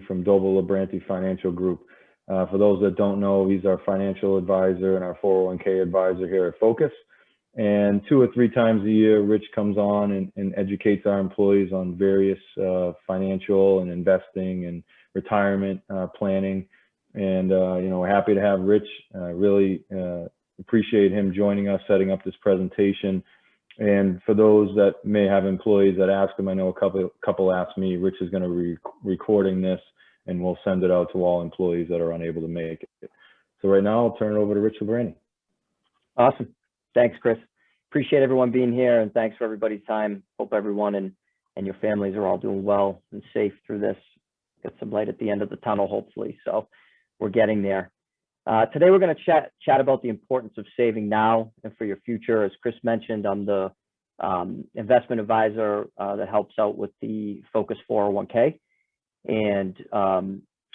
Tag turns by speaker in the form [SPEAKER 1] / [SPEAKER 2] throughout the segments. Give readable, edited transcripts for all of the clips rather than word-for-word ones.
[SPEAKER 1] from LeBranti Financial Group. For those that don't know, he's our financial advisor and our 401k advisor here at Focus. And 2 or 3 times a year, Rich comes on and educates our employees on various financial and investing and retirement planning. And, we're happy to have Rich. Really appreciate him joining us, setting up this presentation. And for those that may have employees that ask him, I know a couple asked me, Rich is going to be recording this and we'll send it out to all employees that are unable to make it. So right now I'll turn it over to Rich LeBranti.
[SPEAKER 2] Awesome. Thanks, Chris. Appreciate everyone being here, and thanks for everybody's time. Hope everyone and your families are all doing well and safe through this. Get some light at the end of the tunnel, hopefully. So we're getting there. Today we're going to chat about the importance of saving now and for your future. As Chris mentioned, I'm the investment advisor that helps out with the Focus 401k. And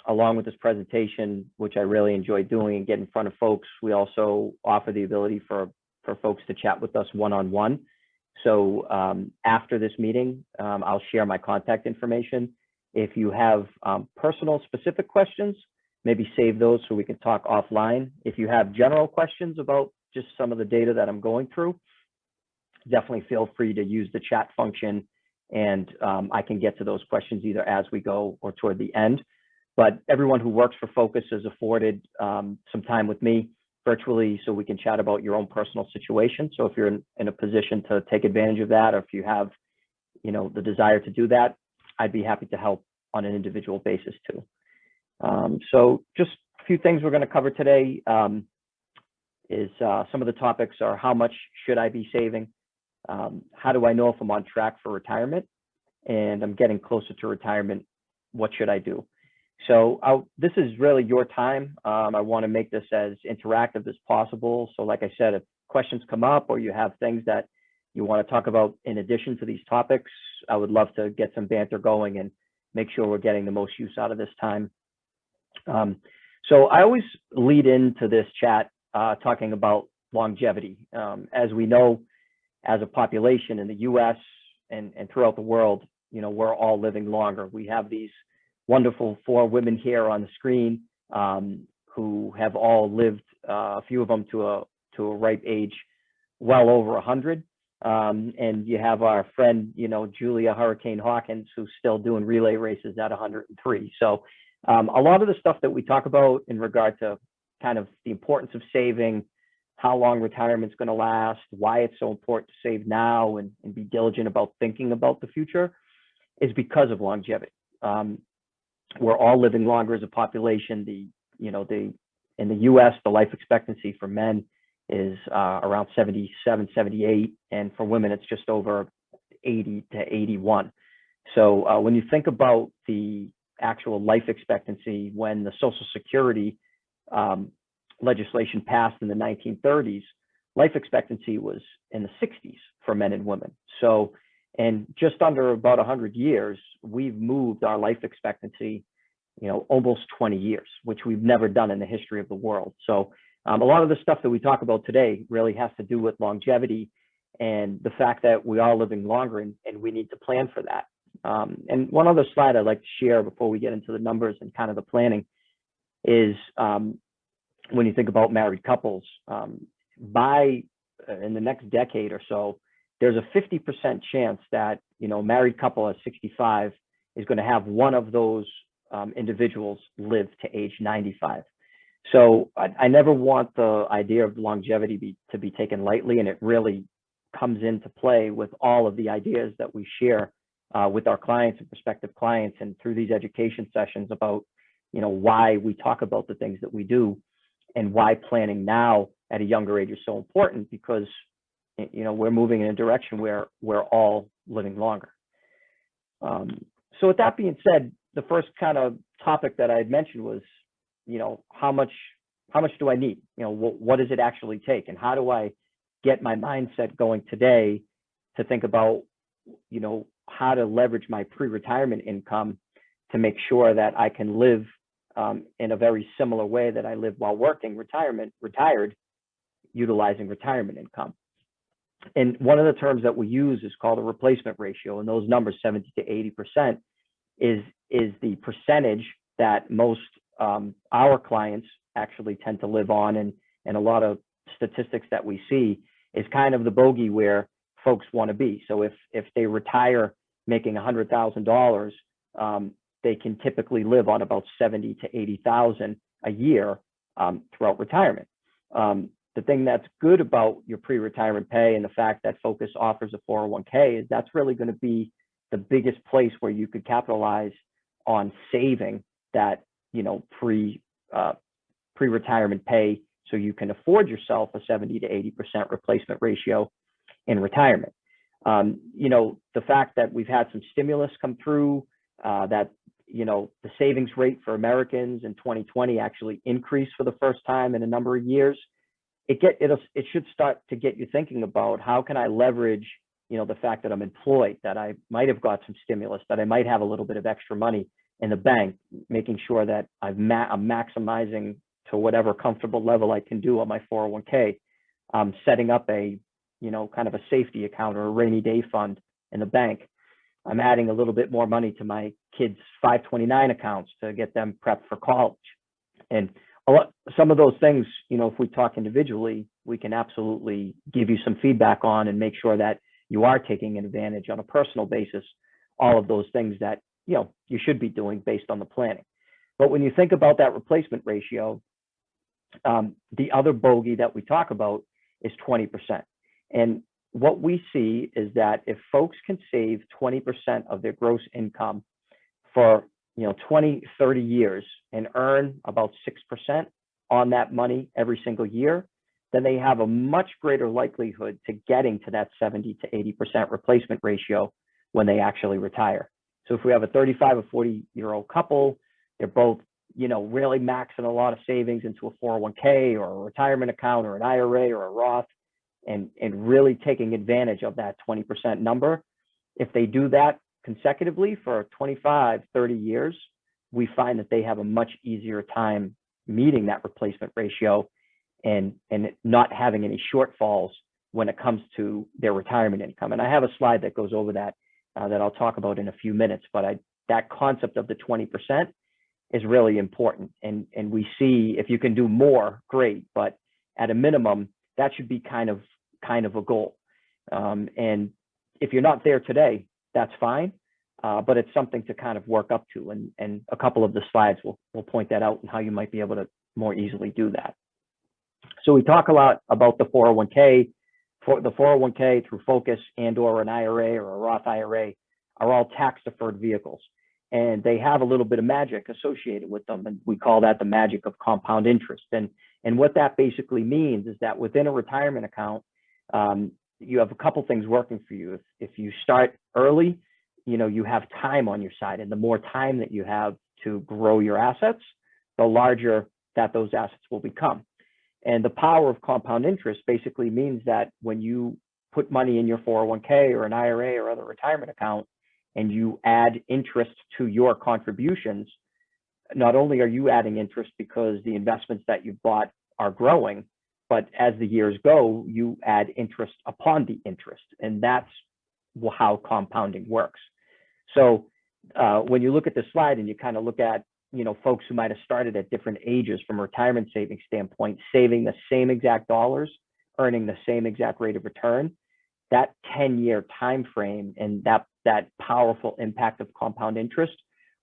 [SPEAKER 2] along with this presentation, which I really enjoy doing and get in front of folks, we also offer the ability for folks to chat with us one-on-one. So after this meeting, I'll share my contact information. If you have personal specific questions, maybe save those so we can talk offline. If you have general questions about just some of the data that I'm going through, definitely feel free to use the chat function, and I can get to those questions either as we go or toward the end. But everyone who works for Focus is afforded some time with me virtually so we can chat about your own personal situation. So if you're in a position to take advantage of that, or if you have, the desire to do that, I'd be happy to help on an individual basis too. So just a few things we're going to cover today is some of the topics are: how much should I be saving? How do I know if I'm on track for retirement and I'm getting closer to retirement? What should I do? So this is really your time. I want to make this as interactive as possible. So like I said, if questions come up or you have things that you want to talk about in addition to these topics, I would love to get some banter going and make sure we're getting the most use out of this time. So I always lead into this chat talking about longevity. As we know, as a population in the US and throughout the world, we're all living longer. We have these wonderful 4 women here on the screen who have all lived, a few of them to a ripe age, well over 100. And you have our friend, Julia Hurricane Hawkins, who's still doing relay races at 103. So a lot of the stuff that we talk about in regard to kind of the importance of saving, how long retirement's going to last, why it's so important to save now and be diligent about thinking about the future, is because of longevity. We're all living longer as a population. In the US, the life expectancy for men is around 77, 78, and for women, it's just over 80 to 81. So when you think about the actual life expectancy, when the Social Security legislation passed in the 1930s, life expectancy was in the 60s for men and women. So, and just under about 100 years, we've moved our life expectancy, almost 20 years, which we've never done in the history of the world. So a lot of the stuff that we talk about today really has to do with longevity and the fact that we are living longer and we need to plan for that. And one other slide I'd like to share before we get into the numbers and kind of the planning is when you think about married couples, in the next decade or so, there's a 50% chance that, a married couple at 65 is going to have one of those individuals live to age 95. So I never want the idea of longevity to be taken lightly, and it really comes into play with all of the ideas that we share with our clients and prospective clients, and through these education sessions about, why we talk about the things that we do and why planning now at a younger age is so important, because, we're moving in a direction where we're all living longer. So with that being said, the first kind of topic that I had mentioned was, how much do I need? What does it actually take? And how do I get my mindset going today to think about, how to leverage my pre-retirement income to make sure that I can live in a very similar way that I live while working retired, utilizing retirement income. And one of the terms that we use is called a replacement ratio, and those numbers, 70 to 80%, is the percentage that most our clients actually tend to live on, and a lot of statistics that we see is kind of the bogey where folks want to be. So if they retire making $100,000, they can typically live on about 70 to 80,000 a year throughout retirement. The thing that's good about your pre-retirement pay and the fact that Focus offers a 401k is that's really going to be the biggest place where you could capitalize on saving that, pre-retirement pay, so you can afford yourself a 70 to 80% replacement ratio in retirement. The fact that we've had some stimulus come through, that the savings rate for Americans in 2020 actually increased for the first time in a number of years. It should start to get you thinking about how can I leverage, the fact that I'm employed, that I might have got some stimulus, that I might have a little bit of extra money in the bank, making sure that I'm maximizing to whatever comfortable level I can do on my 401k. Setting up a, kind of a safety account or a rainy day fund in the bank. I'm adding a little bit more money to my kids' 529 accounts to get them prepped for college. And some of those things, if we talk individually, we can absolutely give you some feedback on and make sure that you are taking advantage on a personal basis, all of those things that, you should be doing based on the planning. But when you think about that replacement ratio, the other bogey that we talk about is 20%. And what we see is that if folks can save 20% of their gross income for 20, 30 years and earn about 6% on that money every single year, then they have a much greater likelihood to getting to that 70 to 80% replacement ratio when they actually retire. So if we have a 35 or 40-year-old couple, they're both, really maxing a lot of savings into a 401k or a retirement account or an IRA or a Roth, and really taking advantage of that 20% number. If they do that consecutively for 25, 30 years, we find that they have a much easier time meeting that replacement ratio and not having any shortfalls when it comes to their retirement income. And I have a slide that goes over that that I'll talk about in a few minutes, but that concept of the 20% is really important. And we see if you can do more, great, but at a minimum, that should be kind of a goal. And if you're not there today, that's fine, but it's something to kind of work up to. And a couple of the slides will point that out and how you might be able to more easily do that. So we talk a lot about the 401k. For the 401k through Focus and/or an IRA or a Roth IRA are all tax-deferred vehicles, and they have a little bit of magic associated with them, and we call that the magic of compound interest. And what that basically means is that within a retirement account, you have a couple things working for you. If you start early, you have time on your side, and the more time that you have to grow your assets, the larger that those assets will become. And the power of compound interest basically means that when you put money in your 401k or an IRA or other retirement account, and you add interest to your contributions, not only are you adding interest because the investments that you bought are growing, but as the years go, you add interest upon the interest. And that's how compounding works. So when you look at the slide and you kind of look at folks who might have started at different ages from a retirement savings standpoint, saving the same exact dollars, earning the same exact rate of return, that 10-year time frame and that powerful impact of compound interest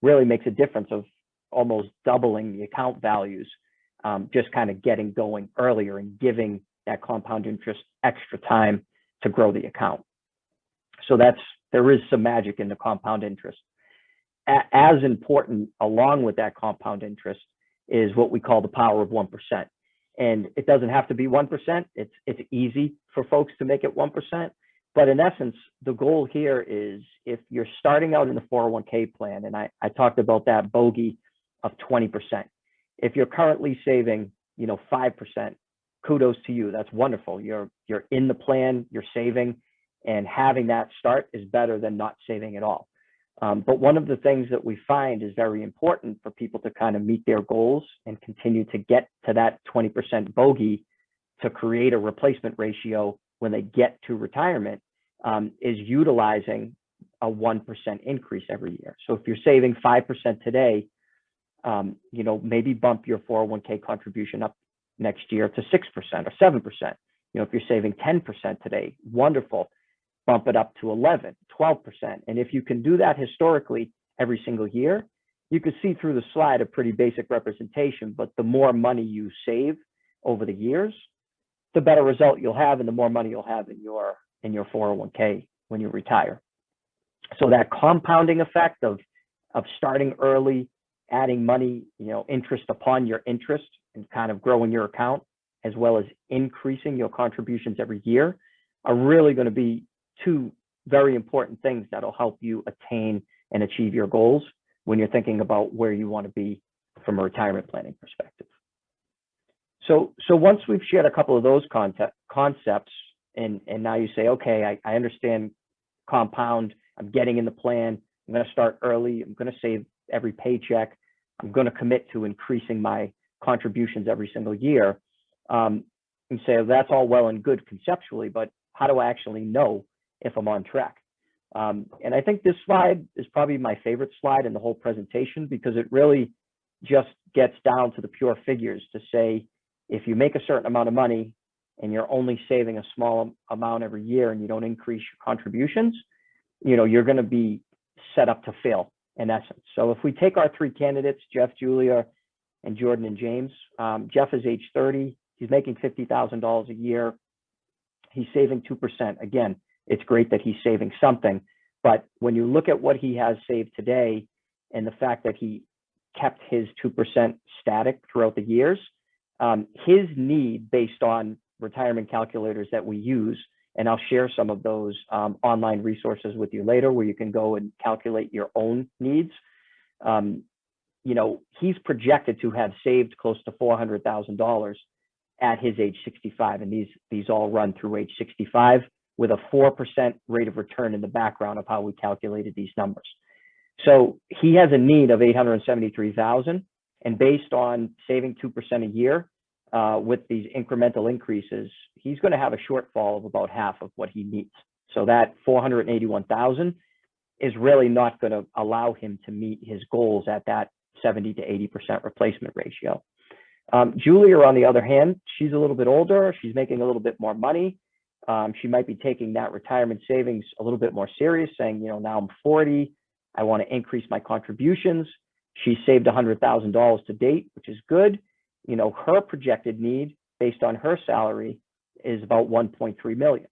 [SPEAKER 2] really makes a difference of almost doubling the account values, just kind of getting going earlier and giving that compound interest extra time to grow the account. So there is some magic in the compound interest. As important, along with that compound interest, is what we call the power of 1%. And it doesn't have to be 1%. It's easy for folks to make it 1%. But in essence, the goal here is if you're starting out in the 401k plan, and I talked about that bogey of 20%. If you're currently saving, 5%, kudos to you. That's wonderful. You're in the plan, you're saving, and having that start is better than not saving at all. But one of the things that we find is very important for people to kind of meet their goals and continue to get to that 20% bogey to create a replacement ratio when they get to retirement is utilizing a 1% increase every year. So if you're saving 5% today, maybe bump your 401k contribution up next year to 6% or 7%. If you're saving 10% today, wonderful. Bump it up to 11, 12%. And if you can do that historically every single year, you can see through the slide a pretty basic representation, but the more money you save over the years, the better result you'll have and the more money you'll have in your 401k when you retire. So that compounding effect of starting early, adding money, interest upon your interest and kind of growing your account, as well as increasing your contributions every year, are really going to be two very important things that'll help you attain and achieve your goals when you're thinking about where you want to be from a retirement planning perspective. So once we've shared a couple of those concepts, and now you say, okay, I understand compound, I'm getting in the plan, I'm going to start early, I'm going to save every paycheck, I'm going to commit to increasing my contributions every single year, and say, that's all well and good conceptually, but how do I actually know if I'm on track? And I think this slide is probably my favorite slide in the whole presentation, because it really just gets down to the pure figures to say, if you make a certain amount of money and you're only saving a small amount every year and you don't increase your contributions, you're going to be set up to fail in essence. So if we take our three candidates, Jeff, Julia, and Jordan and James, Jeff is age 30. He's making $50,000 a year. He's saving 2%. Again, it's great that he's saving something, but when you look at what he has saved today and the fact that he kept his 2% static throughout the years, his need based on retirement calculators that we use, and I'll share some of those online resources with you later where you can go and calculate your own needs. He's projected to have saved close to $400,000 at his age 65, and these all run through age 65 with a 4% rate of return in the background of how we calculated these numbers. So he has a need of $873,000, and based on saving 2% a year with these incremental increases, he's going to have a shortfall of about half of what he needs. So that $481,000 is really not going to allow him to meet his goals at that 70 to 80% replacement ratio. Julia, on the other hand, she's a little bit older. She's making a little bit more money. She might be taking that retirement savings a little bit more serious, saying, now I'm 40. I want to increase my contributions. She saved $100,000 to date, which is good. Her projected need based on her salary is about $1.3 million.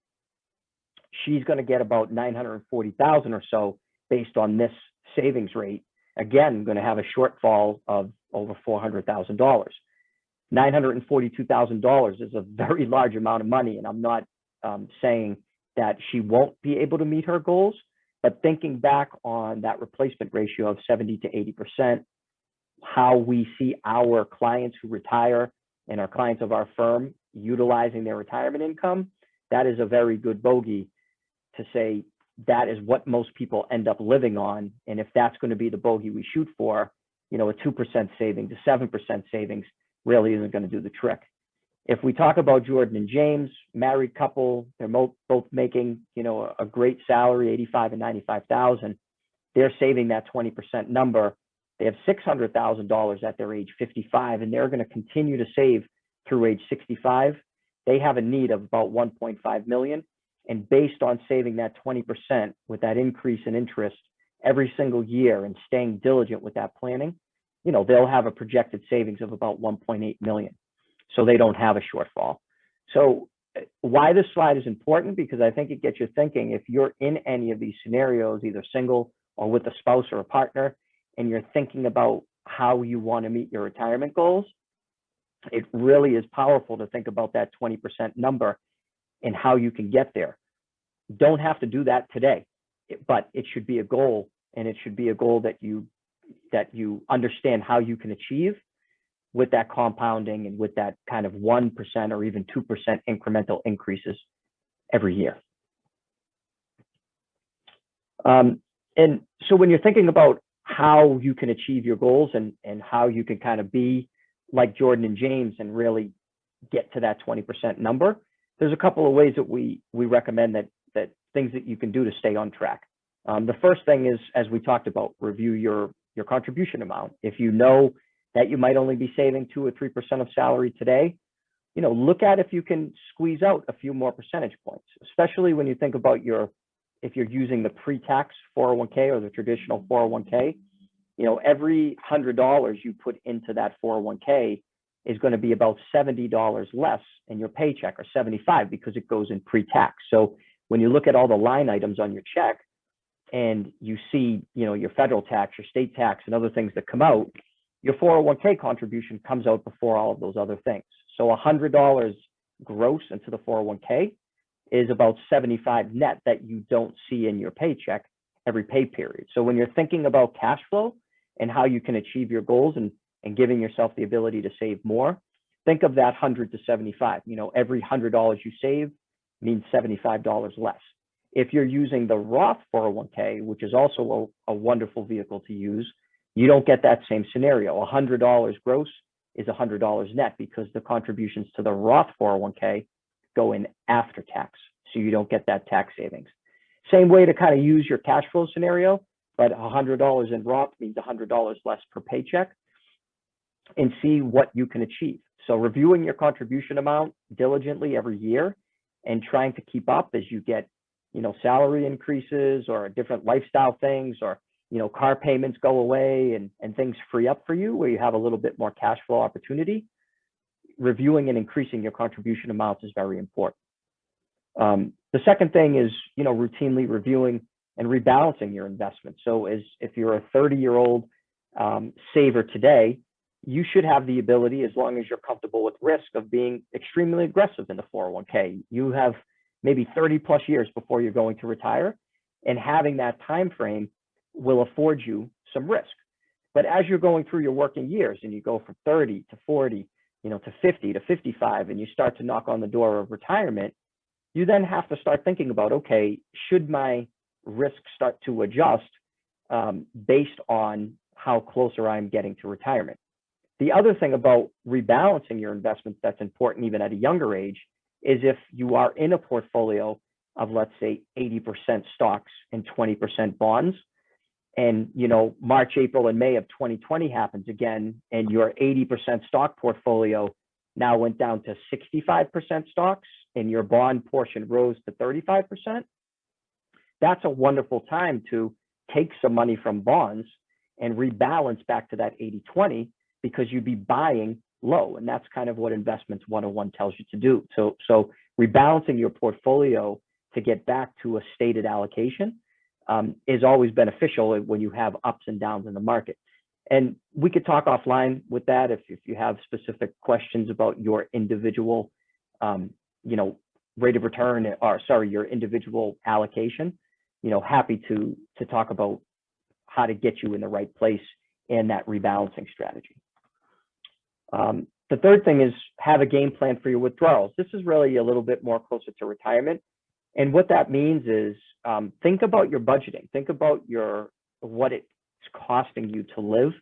[SPEAKER 2] She's going to get about $940,000 or so based on this savings rate. Again, going to have a shortfall of over $400,000. $942,000 is a very large amount of money, and I'm not saying that she won't be able to meet her goals, but thinking back on that replacement ratio of 70 to 80%, how we see our clients who retire and our clients of our firm utilizing their retirement income, that is a very good bogey to say that is what most people end up living on. And if that's going to be the bogey we shoot for, a 2% saving to 7% savings really isn't going to do the trick. If we talk about Jordan and James, married couple, they're both making, a great salary, $85,000 and $95,000. They're saving that 20% number. They have $600,000 at their age 55, and they're going to continue to save through age 65. They have a need of about $1.5 million. And based on saving that 20% with that increase in interest every single year and staying diligent with that planning, they'll have a projected savings of about $1.8 million. So they don't have a shortfall. So why this slide is important, because I think it gets you thinking, if you're in any of these scenarios, either single or with a spouse or a partner, and you're thinking about how you want to meet your retirement goals, it really is powerful to think about that 20% number and how you can get there. Don't have to do that today, but it should be a goal, and it should be a goal that you understand how you can achieve with that compounding and with that kind of 1% or even 2% incremental increases every year. And so when you're thinking about how you can achieve your goals and how you can kind of be like Jordan and James and really get to that 20% number, there's a couple of ways that we recommend that things that you can do to stay on track. The first thing is, as we talked about, review your contribution amount. If you know that you might only be saving 2 or 3% of salary today, look at if you can squeeze out a few more percentage points, especially when you think about if you're using the pre-tax 401k or the traditional 401k. Every $100 you put into that 401k is going to be about $70 less in your paycheck, or 75, because it goes in pre-tax. So when you look at all the line items on your check and you see, your federal tax, your state tax, and other things that come out, your 401k contribution comes out before all of those other things. So $100 gross into the 401k is about 75 net that you don't see in your paycheck every pay period. So when you're thinking about cash flow and how you can achieve your goals and giving yourself the ability to save more, think of that 100 to 75. Every $100 you save means $75 less. If you're using the Roth 401k, which is also a wonderful vehicle to use, you don't get that same scenario. $100 gross is $100 net, because the contributions to the Roth 401k go in after tax. So you don't get that tax savings. Same way to kind of use your cash flow scenario, but $100 in Roth means $100 less per paycheck, and see what you can achieve. So reviewing your contribution amount diligently every year and trying to keep up as you get, salary increases or different lifestyle things, or, car payments go away and things free up for you where you have a little bit more cash flow opportunity. Reviewing and increasing your contribution amounts is very important. The second thing is, routinely reviewing and rebalancing your investments. So if you're a 30-year-old saver today, you should have the ability, as long as you're comfortable with risk, of being extremely aggressive in the 401k. You have maybe 30 plus years before you're going to retire, and having that time frame will afford you some risk. But as you're going through your working years and you go from 30 to 40, to 50 to 55, and you start to knock on the door of retirement, you then have to start thinking about, okay, should my risk start to adjust based on how closer I'm getting to retirement? The other thing about rebalancing your investments that's important even at a younger age is if you are in a portfolio of, let's say, 80% stocks and 20% bonds, and March, April, and May of 2020 happens again, and your 80% stock portfolio now went down to 65% stocks, and your bond portion rose to 35%. That's a wonderful time to take some money from bonds and rebalance back to that 80-20, because you'd be buying low. And that's kind of what Investments 101 tells you to do. So rebalancing your portfolio to get back to a stated allocation is always beneficial when you have ups and downs in the market. And we could talk offline with that if you have specific questions about your individual, rate of return, or your individual allocation. Happy to talk about how to get you in the right place in that rebalancing strategy. The third thing is have a game plan for your withdrawals. This is really a little bit more closer to retirement. And what that means is think about your budgeting. Think about what it's costing you to live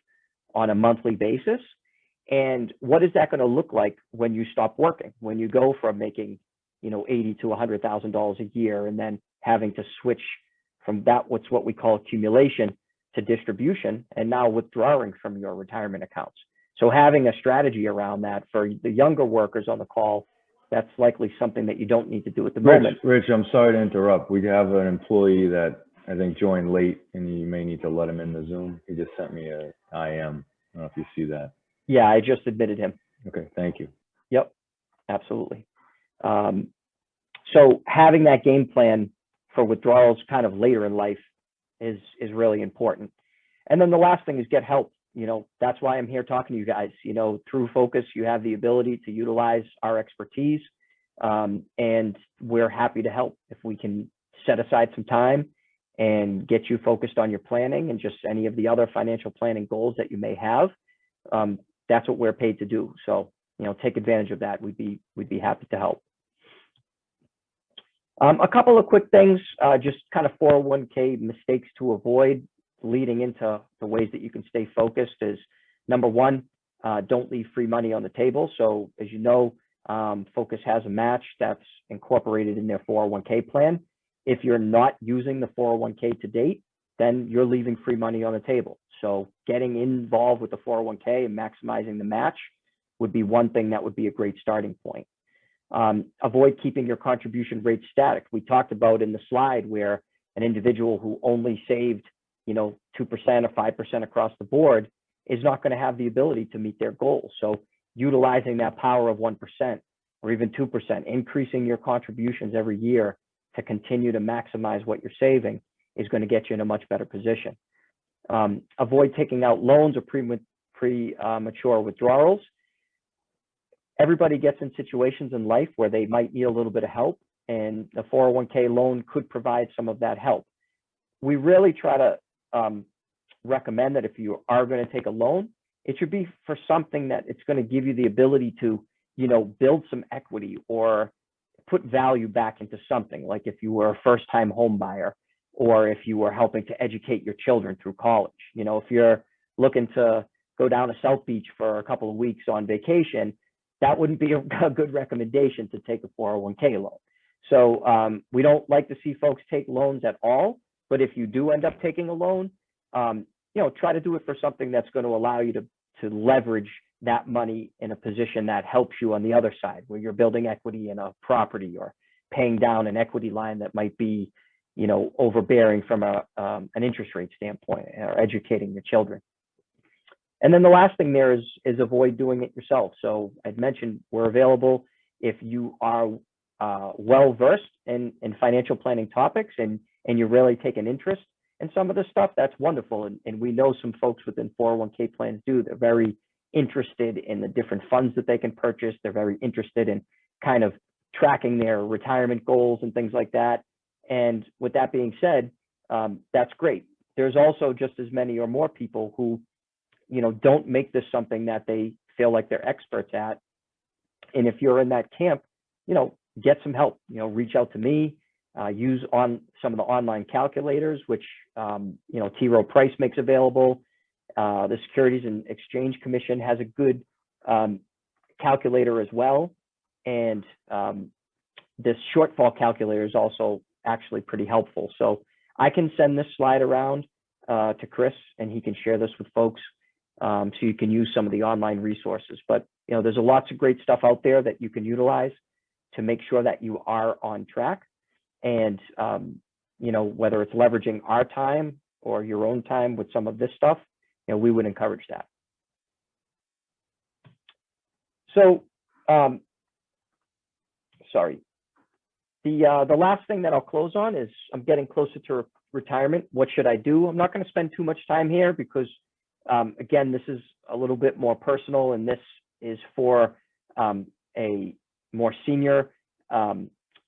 [SPEAKER 2] on a monthly basis. And what is that going to look like when you stop working, when you go from making, $80,000 to $100,000 a year, and then having to switch from what's what we call accumulation to distribution, and now withdrawing from your retirement accounts. So having a strategy around that for the younger workers on the call, that's likely something that you don't need to do at the moment.
[SPEAKER 1] Rich, I'm sorry to interrupt. We have an employee that I think joined late, and you may need to let him in the Zoom. He just sent me a IM. I don't know if you see that.
[SPEAKER 2] Yeah, I just admitted him.
[SPEAKER 1] Okay, thank you.
[SPEAKER 2] Yep, absolutely. So having that game plan for withdrawals kind of later in life is really important. And then the last thing is get help. That's why I'm here talking to you guys. Through Focus, you have the ability to utilize our expertise, and we're happy to help. If we can set aside some time and get you focused on your planning and just any of the other financial planning goals that you may have, that's what we're paid to do. So, take advantage of that. We'd be happy to help. A couple of quick things, just kind of 401k mistakes to avoid leading into the ways that you can stay focused is, number one, don't leave free money on the table. So as you know, Focus has a match that's incorporated in their 401k plan. If you're not using the 401k to date, then you're leaving free money on the table. So getting involved with the 401k and maximizing the match would be one thing that would be a great starting point. Avoid keeping your contribution rate static. We talked about in the slide where an individual who only saved, 2% or 5% across the board is not going to have the ability to meet their goals. So utilizing that power of 1% or even 2%, increasing your contributions every year to continue to maximize what you're saving is going to get you in a much better position. Avoid taking out loans or premature withdrawals. Everybody gets in situations in life where they might need a little bit of help, and the 401k loan could provide some of that help. We really try to recommend that if you are going to take a loan, it should be for something that it's going to give you the ability to, build some equity or put value back into something, like if you were a first-time home buyer, or if you were helping to educate your children through college. If you're looking to go down to South Beach for a couple of weeks on vacation, that wouldn't be a good recommendation to take a 401k loan. So we don't like to see folks take loans at all, but if you do end up taking a loan, try to do it for something that's going to allow you to leverage that money in a position that helps you on the other side, where you're building equity in a property or paying down an equity line that might be overbearing from an interest rate standpoint, or educating your children. And then the last thing there is avoid doing it yourself. So I'd mentioned we're available if you are well-versed in financial planning topics and you really take an interest in some of this stuff. That's wonderful. And we know some folks within 401k plans do. They're very interested in the different funds that they can purchase. They're very interested in kind of tracking their retirement goals and things like that. And with that being said, that's great. There's also just as many or more people who, don't make this something that they feel like they're experts at. And if you're in that camp, get some help, reach out to me, use on some of the online calculators, which, T. Rowe Price makes available. The Securities and Exchange Commission has a good calculator as well. And this shortfall calculator is also actually pretty helpful. So I can send this slide around to Chris, and he can share this with folks, so you can use some of the online resources. But there's lots of great stuff out there that you can utilize to make sure that you are on track. And whether it's leveraging our time or your own time with some of this stuff, we would encourage that. So sorry. The last thing that I'll close on is I'm getting closer to retirement. What should I do? I'm not going to spend too much time here because, again, this is a little bit more personal, and this is for a more senior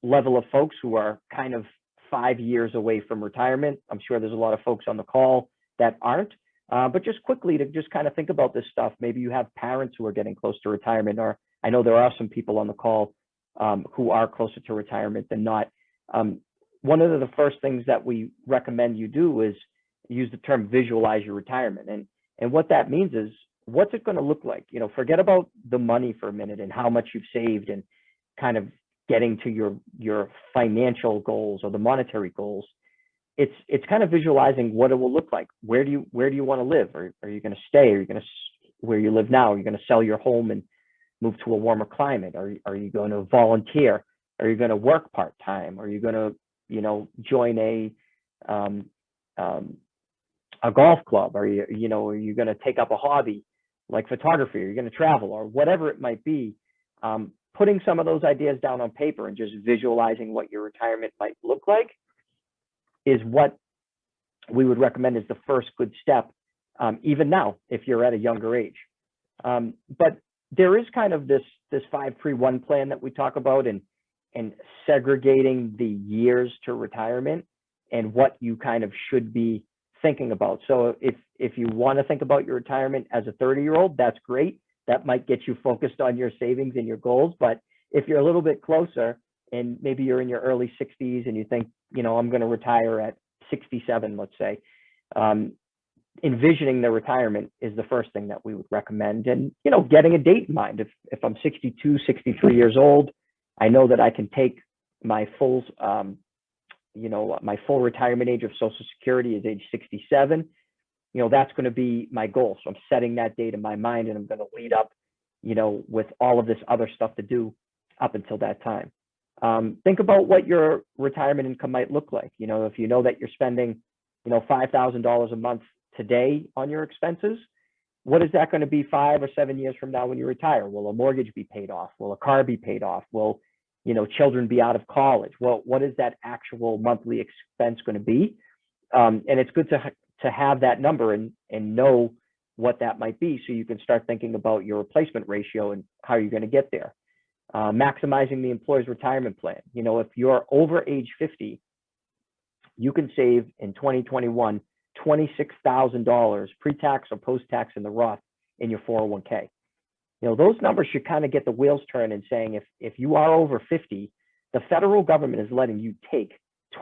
[SPEAKER 2] level of folks who are kind of 5 years away from retirement. I'm sure there's a lot of folks on the call that aren't. But just quickly to just kind of think about this stuff. Maybe you have parents who are getting close to retirement, or I know there are some people on the call who are closer to retirement than not. One of the first things that we recommend you do is use the term visualize your retirement. And what that means is, what's it going to look like? Forget about the money for a minute and how much you've saved and kind of getting to your financial goals or the monetary goals. It's kind of visualizing what it will look like. Where do you want to live? Are you going to stay? Are you going to where you live now? Are you going to sell your home and move to a warmer climate? Are you going to volunteer? Are you going to work part-time? Are you going to join a golf club? Are you going to take up a hobby like photography? Are you going to travel, or whatever it might be? Putting some of those ideas down on paper and just visualizing what your retirement might look like is what we would recommend as the first good step, even now, if you're at a younger age. But there is kind of this 5-3-1 plan that we talk about, and segregating the years to retirement and what you kind of should be thinking about. So if you want to think about your retirement as a 30-year-old, that's great. That might get you focused on your savings and your goals. But if you're a little bit closer, and maybe you're in your early 60s and you think, I'm going to retire at 67, let's say, envisioning the retirement is the first thing that we would recommend. And, getting a date in mind. If I'm 62, 63 years old, I know that I can take my full my full retirement age of Social Security is age 67. That's going to be my goal. So I'm setting that date in my mind, and I'm going to lead up, with all of this other stuff to do up until that time. Think about what your retirement income might look like. If you know that you're spending, $5,000 a month today on your expenses, what is that going to be 5 or 7 years from now when you retire? Will a mortgage be paid off? Will a car be paid off? Will, children be out of college? Well, what is that actual monthly expense going to be? And it's good to have that number and know what that might be, so you can start thinking about your replacement ratio and how you're going to get there. Maximizing the employer's retirement plan. If you're over age 50, you can save in 2021 $26,000 pre-tax or post-tax in the Roth in your 401k. Those numbers should kind of get the wheels turning, saying if you are over 50, the federal government is letting you take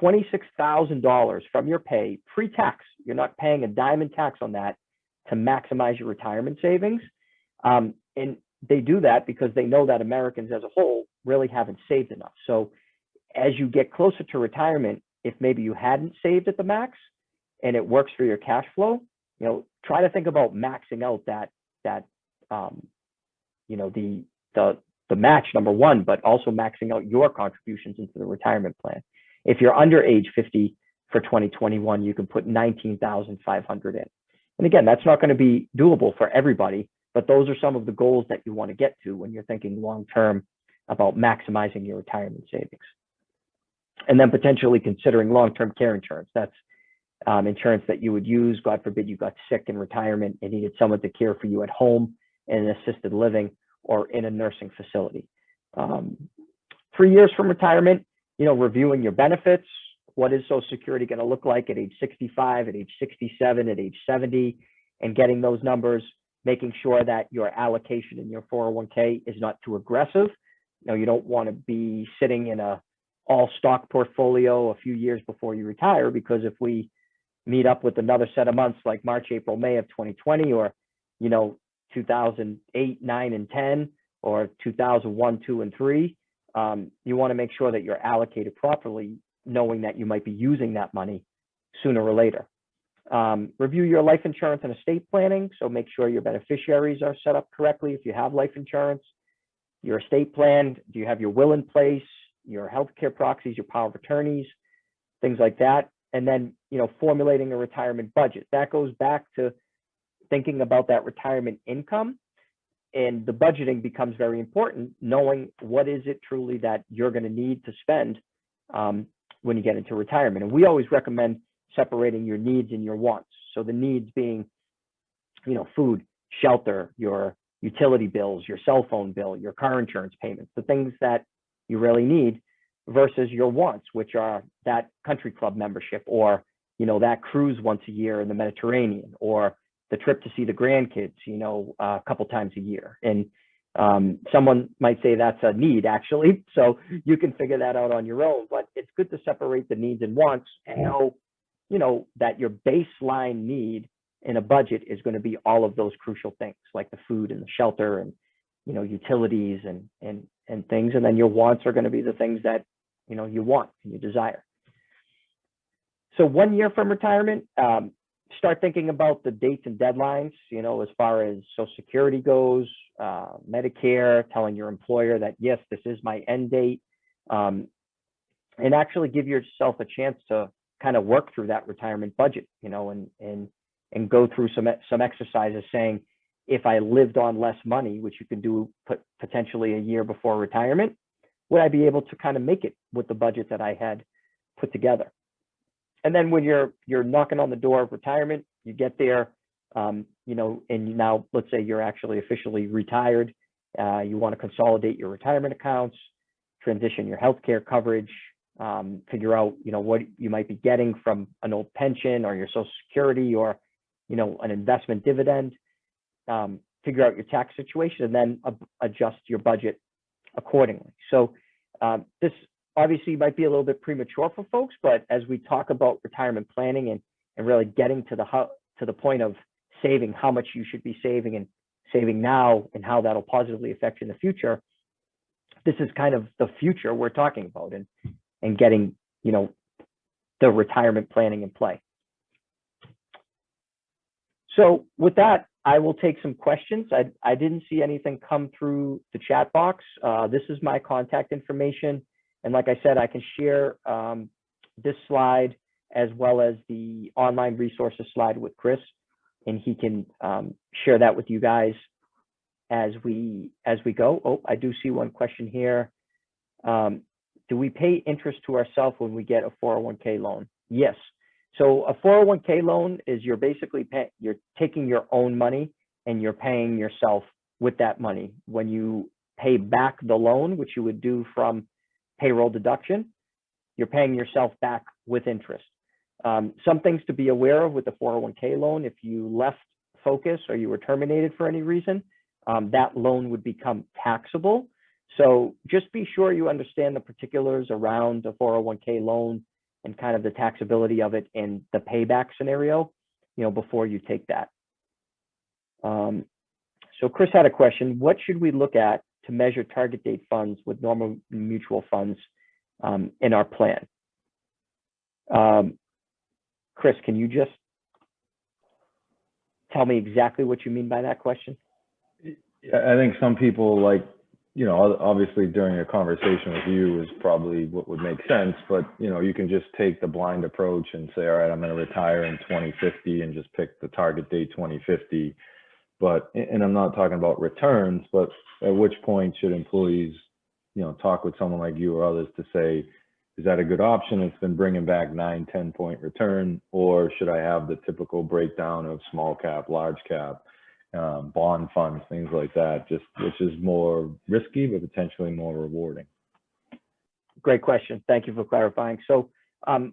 [SPEAKER 2] $26,000 from your pay pre-tax. You're not paying a dime in tax on that to maximize your retirement savings. And they do that because they know that Americans as a whole really haven't saved enough. So as you get closer to retirement, if maybe you hadn't saved at the max and it works for your cash flow, try to think about maxing out that the match, number one, but also maxing out your contributions into the retirement plan. If you're under age 50 for 2021, you can put 19,500 in. And again, that's not going to be doable for everybody, but those are some of the goals that you want to get to when you're thinking long-term about maximizing your retirement savings. And then potentially considering long-term care insurance. That's insurance that you would use, God forbid you got sick in retirement and needed someone to care for you at home in an assisted living or in a nursing facility. 3 years from retirement, reviewing your benefits. What is Social Security going to look like at age 65, at age 67, at age 70, and getting those numbers, making sure that your allocation in your 401k is not too aggressive. You don't want to be sitting in a all stock portfolio a few years before you retire, because if we meet up with another set of months like March, April, May of 2020, or 2008, 9, and 10, or 2001, 2, and 3, you want to make sure that you're allocated properly, knowing that you might be using that money sooner or later. Review your life insurance and estate planning. So make sure your beneficiaries are set up correctly if you have life insurance. Your estate plan, do you have your will in place, your healthcare proxies, your power of attorneys, things like that. And then, formulating a retirement budget. That goes back to thinking about that retirement income, and the budgeting becomes very important, knowing what is it truly that you're going to need to spend when you get into retirement. And we always recommend separating your needs and your wants. So the needs being, food, shelter, your utility bills, your cell phone bill, your car insurance payments, the things that you really need, versus your wants, which are that country club membership, or, that cruise once a year in the Mediterranean, or the trip to see the grandkids, a couple times a year. And someone might say that's a need, actually. So you can figure that out on your own, but it's good to separate the needs and wants and know, that your baseline need in a budget is going to be all of those crucial things, like the food and the shelter and, utilities and things. And then your wants are going to be the things that, you want and you desire. So 1 year from retirement, start thinking about the dates and deadlines, as far as Social Security goes, Medicare, telling your employer that, yes, this is my end date, and actually give yourself a chance to kind of work through that retirement budget, and go through some exercises saying, if I lived on less money, which you can do potentially a year before retirement, would I be able to kind of make it with the budget that I had put together? And then when you're knocking on the door of retirement, you get there, and now let's say you're actually officially retired. You want to consolidate your retirement accounts, transition your healthcare coverage, figure out, what you might be getting from an old pension or your Social Security, or, an investment dividend, figure out your tax situation, and then adjust your budget accordingly. So this obviously might be a little bit premature for folks, but as we talk about retirement planning and really getting to the point of saving, how much you should be saving and saving now, and how that'll positively affect you in the future, this is kind of the future we're talking about, and getting, the retirement planning in play. So with that, I will take some questions. I didn't see anything come through the chat box. This is my contact information. And like I said, I can share this slide as well as the online resources slide with Chris, and he can share that with you guys as we go. Oh, I do see one question here. Do we pay interest to ourselves when we get a 401k loan? Yes. So a 401k loan is you're basically you're taking your own money and you're paying yourself with that money. When you pay back the loan, which you would do from payroll deduction, you're paying yourself back with interest. Some things to be aware of with the 401k loan: if you left Focus or you were terminated for any reason, that loan would become taxable. So just be sure you understand the particulars around a 401k loan and kind of the taxability of it and the payback scenario, before you take that. So Chris had a question: what should we look at to measure target date funds with normal mutual funds in our plan? Chris, can you just tell me exactly what you mean by that question?
[SPEAKER 1] I think some people, obviously during a conversation with you is probably what would make sense, but you can just take the blind approach and say, all right, I'm going to retire in 2050 and just pick the target date 2050. And I'm not talking about returns, but at which point should employees, talk with someone like you or others to say, is that a good option? It's been bringing back 9-10 point return, or should I have the typical breakdown of small cap, large cap, bond funds, things like that, which is more risky, but potentially more rewarding?
[SPEAKER 2] Great question. Thank you for clarifying. So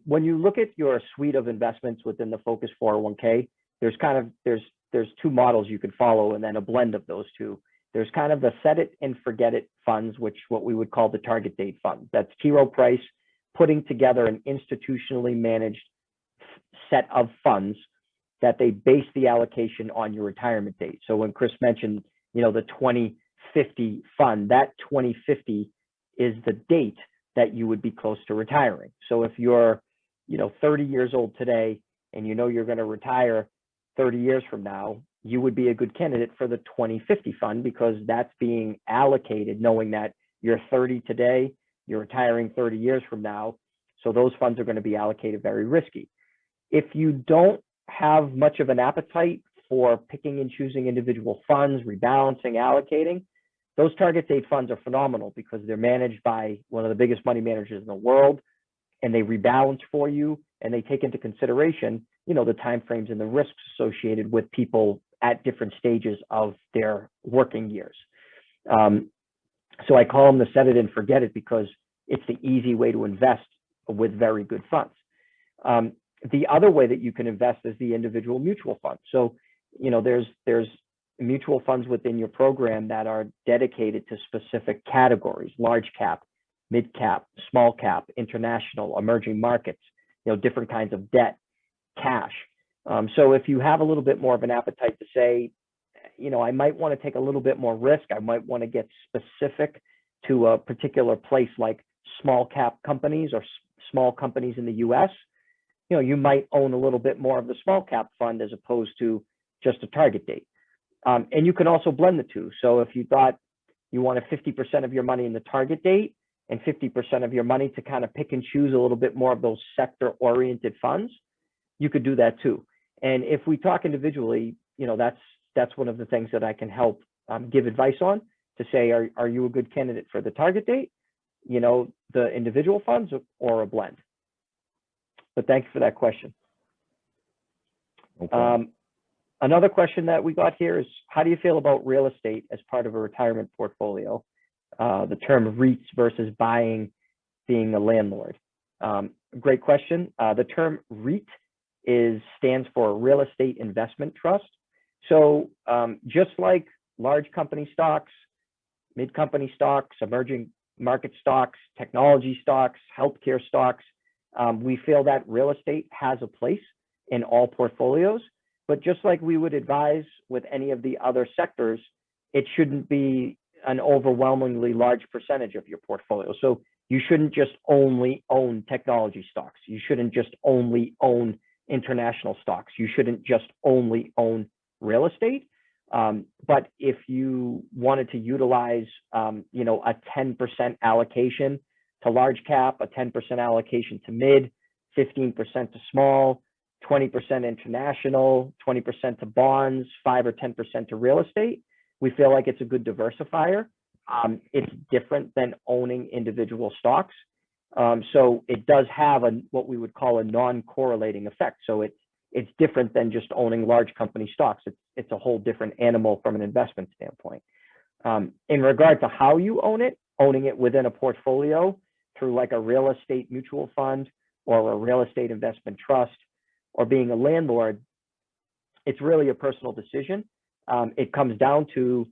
[SPEAKER 2] when you look at your suite of investments within the Focus 401k, there's two models you could follow, and then a blend of those two. There's kind of the set it and forget it funds, which what we would call the target date fund. That's T. Rowe Price putting together an institutionally managed set of funds that they base the allocation on your retirement date. So when Chris mentioned, the 2050 fund, that 2050 is the date that you would be close to retiring. So if you're, 30 years old today and you're going to retire 30 years from now, you would be a good candidate for the 2050 fund, because that's being allocated knowing that you're 30 today, you're retiring 30 years from now. So those funds are going to be allocated very risky. If you don't have much of an appetite for picking and choosing individual funds, rebalancing, allocating, those target date funds are phenomenal because they're managed by one of the biggest money managers in the world, and they rebalance for you, and they take into consideration, the timeframes and the risks associated with people at different stages of their working years. So I call them the set it and forget it because it's the easy way to invest with very good funds. The other way that you can invest is the individual mutual fund. So, there's mutual funds within your program that are dedicated to specific categories: large cap, mid cap, small cap, international, emerging markets, different kinds of debt, cash. So if you have a little bit more of an appetite to say, I might want to take a little bit more risk, I might want to get specific to a particular place like small cap companies or small companies in the US, you might own a little bit more of the small cap fund as opposed to just a target date. And you can also blend the two. So if you thought you wanted 50% of your money in the target date and 50% of your money to kind of pick and choose a little bit more of those sector oriented funds, you could do that too. And if we talk individually, that's one of the things that I can help give advice on, to say, are you a good candidate for the target date, the individual funds, or a blend? But thank you for that question.
[SPEAKER 1] Okay.
[SPEAKER 2] Another question that we got here is, how do you feel about real estate as part of a retirement portfolio? The term REITs versus being a landlord. Great question. The term REIT stands for Real Estate Investment Trust. So just like large company stocks, mid company stocks, emerging market stocks, technology stocks, healthcare stocks, we feel that real estate has a place in all portfolios. But just like we would advise with any of the other sectors, it shouldn't be an overwhelmingly large percentage of your portfolio. So You shouldn't just only own technology stocks. You shouldn't just only own international stocks. You shouldn't just only own real estate. But if you wanted to utilize, you know, a 10% allocation to large cap, a 10% allocation to mid, 15% to small, 20% international, 20% to bonds, 5 or 10% to real estate, we feel like it's a good diversifier. It's different than owning individual stocks. So it does have what we would call a non-correlating effect. So it's different than just owning large company stocks. It's a whole different animal from an investment standpoint. In regard to how you own it, owning it within a portfolio through like a real estate mutual fund or a real estate investment trust, or being a landlord, it's really a personal decision. It comes down to,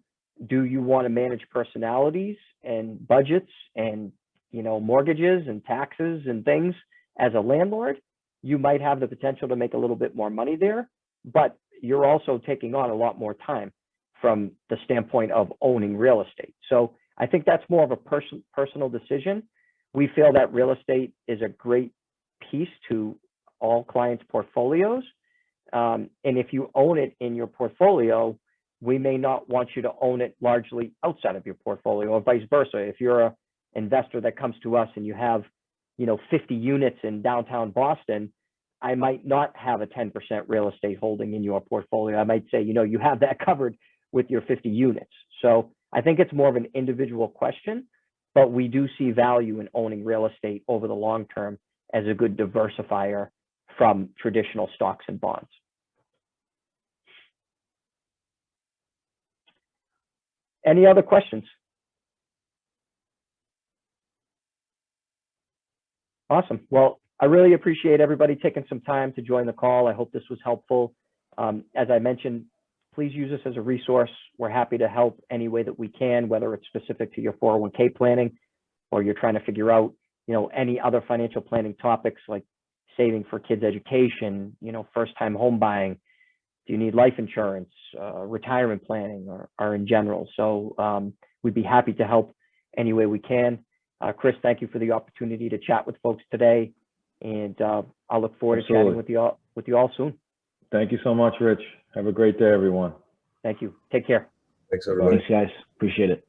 [SPEAKER 2] do you want to manage personalities and budgets and, you know, mortgages and taxes and things as a landlord? You might have the potential to make a little bit more money there, but you're also taking on a lot more time from the standpoint of owning real estate. So I think that's more of a personal decision. We feel that real estate is a great piece to all clients' portfolios. And if you own it in your portfolio, we may not want you to own it largely outside of your portfolio, or vice versa. If you're an investor that comes to us and you have, you know, 50 units in downtown Boston, I might not have a 10% real estate holding in your portfolio. I might say, you know, you have that covered with your 50 units. So I think it's more of an individual question, but we do see value in owning real estate over the long term as a good diversifier from traditional stocks and bonds. Any other questions? Awesome. Well, I really appreciate everybody taking some time to join the call. I hope this was helpful. As I mentioned, please use this as a resource. We're happy to help any way that we can, whether it's specific to your 401k planning, or you're trying to figure out, you know, any other financial planning topics like saving for kids' education, you know, first-time home buying. Do you need life insurance, retirement planning, or in general? So we'd be happy to help any way we can. Chris, thank you for the opportunity to chat with folks today, and I'll look forward to chatting with you all soon.
[SPEAKER 1] Thank you so much, Rich. Have a great day, everyone.
[SPEAKER 2] Thank you. Take care.
[SPEAKER 3] Thanks, everybody.
[SPEAKER 4] Thanks, guys. Appreciate it.